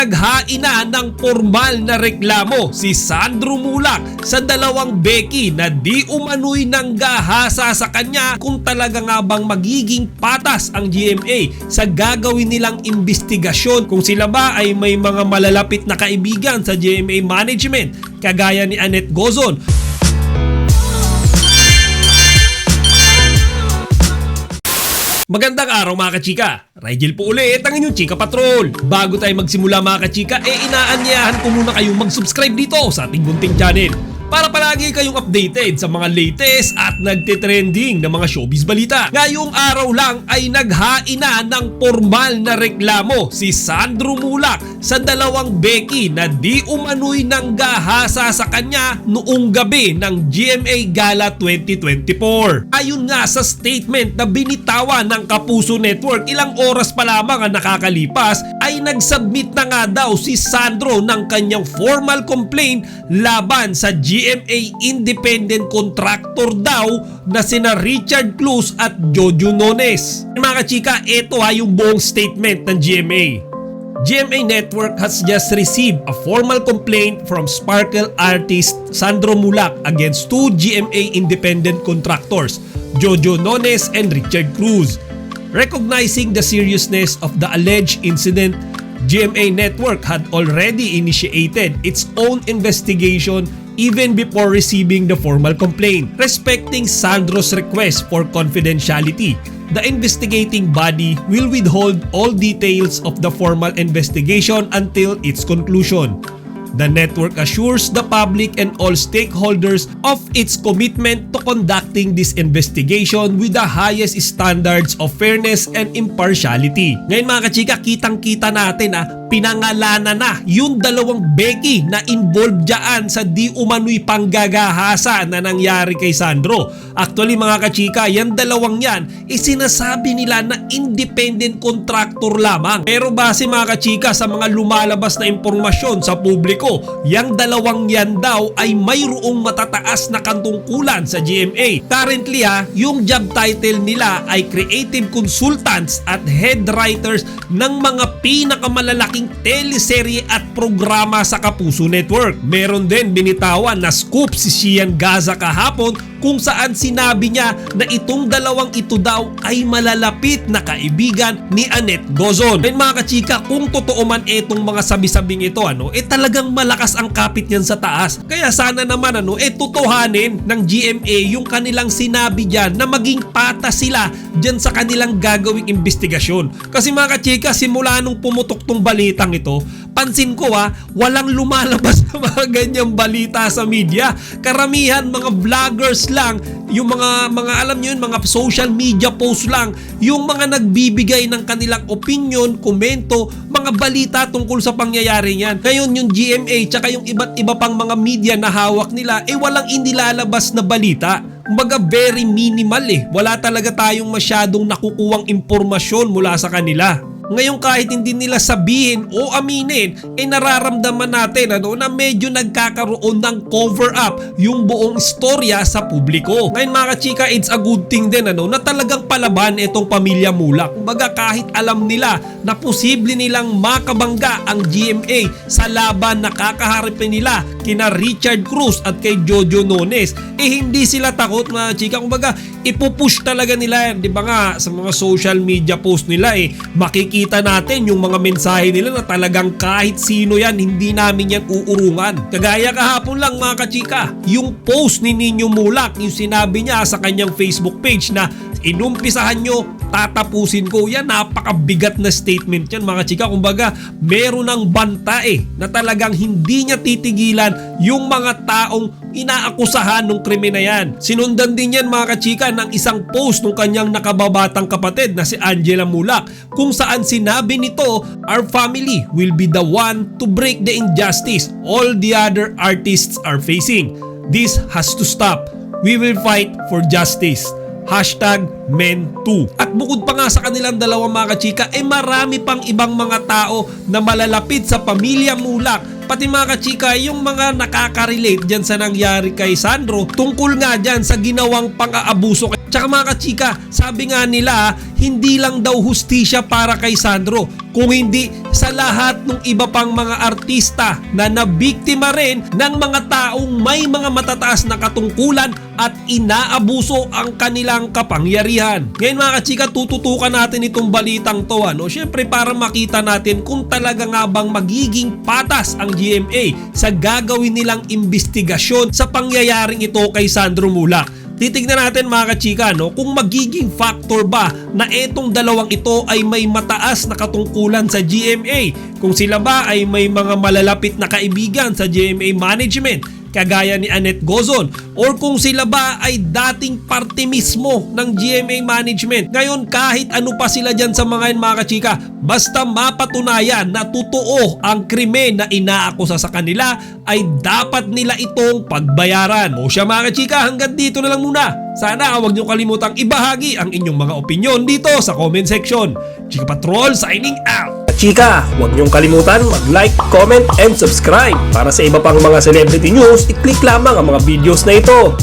Naghain na ng formal na reklamo si Sandro Mulak sa dalawang beki na di umano'y nanggahasa sa kanya kung talaga nga bang magiging patas ang GMA sa gagawin nilang investigasyon kung sila ba ay may mga malalapit na kaibigan sa GMA management kagaya ni Annette Gozon. Magandang araw mga kachika! Rigel po ulit ang inyong Chika Patrol. Bago tayo magsimula mga kachika, inaanyayahan ko muna kayong mag-subscribe dito sa ating gunting channel para palagi kayong updated sa mga latest at nagtitrending na mga showbiz balita. Ngayong araw lang ay naghain na ng formal na reklamo si Sandro Mulak sa dalawang beki na di umano'y nanggahasa sa kanya noong gabi ng GMA Gala 2024. Ayon nga sa statement na binitawan ng Kapuso Network ilang oras pa lamang ang nakakalipas ay nagsubmit na nga daw si Sandro ng kanyang formal complaint laban sa GMA independent contractor daw na sina Richard Cruz at Jojo Nones. Mga kachika, ito yung buong statement ng GMA. GMA Network has just received a formal complaint from Sparkle artist Sandro Mulak against two GMA independent contractors, Jojo Nones and Richard Cruz. Recognizing the seriousness of the alleged incident, GMA Network had already initiated its own investigation even before receiving the formal complaint. Respecting Sandro's request for confidentiality, the investigating body will withhold all details of the formal investigation until its conclusion. The network assures the public and all stakeholders of its commitment to conducting this investigation with the highest standards of fairness and impartiality. Ngayon mga kachika, kitang-kita natin pinangalanan na yung dalawang beki na involved dyan sa di umano'y panggagahasa na nangyari kay Sandro. Actually mga kachika, yan dalawang yan sinasabi nila na independent contractor lamang. Pero base mga kachika sa mga lumalabas na impormasyon sa publiko, yang dalawang yan daw ay mayroong matataas na kantungkulan sa GMA. Currently yung job title nila ay Creative Consultants at Head Writers ng mga pinakamalalaking teleserye at programa sa Kapuso Network. Meron din binitawan na scoop si Sian Gaza kahapon kung saan sinabi niya na itong dalawang ito daw ay malalapit na kaibigan ni Annette Gozon. And mga kachika, kung totoo man itong mga sabi-sabing ito, talagang malakas ang kapit niyan sa taas. Kaya sana naman tutuhanin ng GMA yung kanilang sinabi diyan na maging patas sila diyan sa kanilang gagawing investigasyon. Kasi mga kachika, simula nung pumutok tong balitang ito, pansin ko walang lumalabas na mga ganyang balita sa media. Karamihan mga vloggers lang, yung mga alam nyo yun, mga social media posts lang, yung mga nagbibigay ng kanilang opinion, komento, mga balita tungkol sa pangyayari niyan. Ngayon yung GMA tsaka yung iba't iba pang mga media na hawak nila walang inilalabas na balita. Kumbaga very minimal Wala talaga tayong masyadong nakukuwang impormasyon mula sa kanila. Ngayon kahit hindi nila sabihin o aminin, nararamdaman natin na medyo nagkakaroon ng cover up yung buong istorya sa publiko. Ngayon mga kachika, it's a good thing din na talagang palaban itong pamilya Mulak. Kumbaga kahit alam nila na posible nilang makabangga ang GMA sa laban na kakaharapin nila kina Richard Cruz at kay Jojo Nones, hindi sila takot mga kachika. Kumbaga ipupush talaga nila, di ba nga sa mga social media post nila makikita natin yung mga mensahe nila na talagang kahit sino yan, hindi namin yan uurungan. Kagaya kahapon lang mga kachika, yung post ni Nino Mulak, yung sinabi niya sa kanyang Facebook page na inumpisahan nyo, tatapusin ko. Yan, napakabigat na statement yan mga chika. Kumbaga, meron ng banta na talagang hindi niya titigilan yung mga taong inaakusahan ng krimen na yan. Sinundan din yan mga kachika ng isang post ng kanyang nakababatang kapatid na si Angela Mulak, kung saan sinabi nito, "Our family will be the one to break the injustice all the other artists are facing. This has to stop. We will fight for justice. #Men2." At bukod pa nga sa kanilang dalawang mga kachika, marami pang ibang mga tao na malalapit sa pamilya Mulak, pati mga kachika yung mga nakaka-relate dyan sa nangyari kay Sandro tungkol nga dyan sa ginawang pang-aabuso Tsaka mga kachika, sabi nga nila, hindi lang daw hustisya para kay Sandro, kung hindi sa lahat ng iba pang mga artista na nabiktima rin ng mga taong may mga matataas na katungkulan at inaabuso ang kanilang kapangyarihan. Ngayon mga kachika, tututukan natin itong balitang to. Siyempre para makita natin kung talaga nga bang magiging patas ang GMA sa gagawin nilang investigasyon sa pangyayaring ito kay Sandro Mulak. Titignan natin mga kachika kung magiging factor ba na etong dalawang ito ay may mataas na katungkulan sa GMA, kung sila ba ay may mga malalapit na kaibigan sa GMA management kagaya ni Annette Gozon, or kung sila ba ay dating parte mismo ng GMA management. Ngayon kahit ano pa sila dyan sa mga kachika, basta mapatunayan na totoo ang krimen na inaakusa sa kanila ay dapat nila itong pagbayaran. O siya mga kachika, hanggang dito na lang muna. Sana huwag niyo kalimutang ibahagi ang inyong mga opinyon dito sa comment section. Chika Patrol signing out! Chika, huwag niyong kalimutan mag-like, comment, and subscribe. Para sa iba pang mga celebrity news, i-click lamang ang mga videos na ito.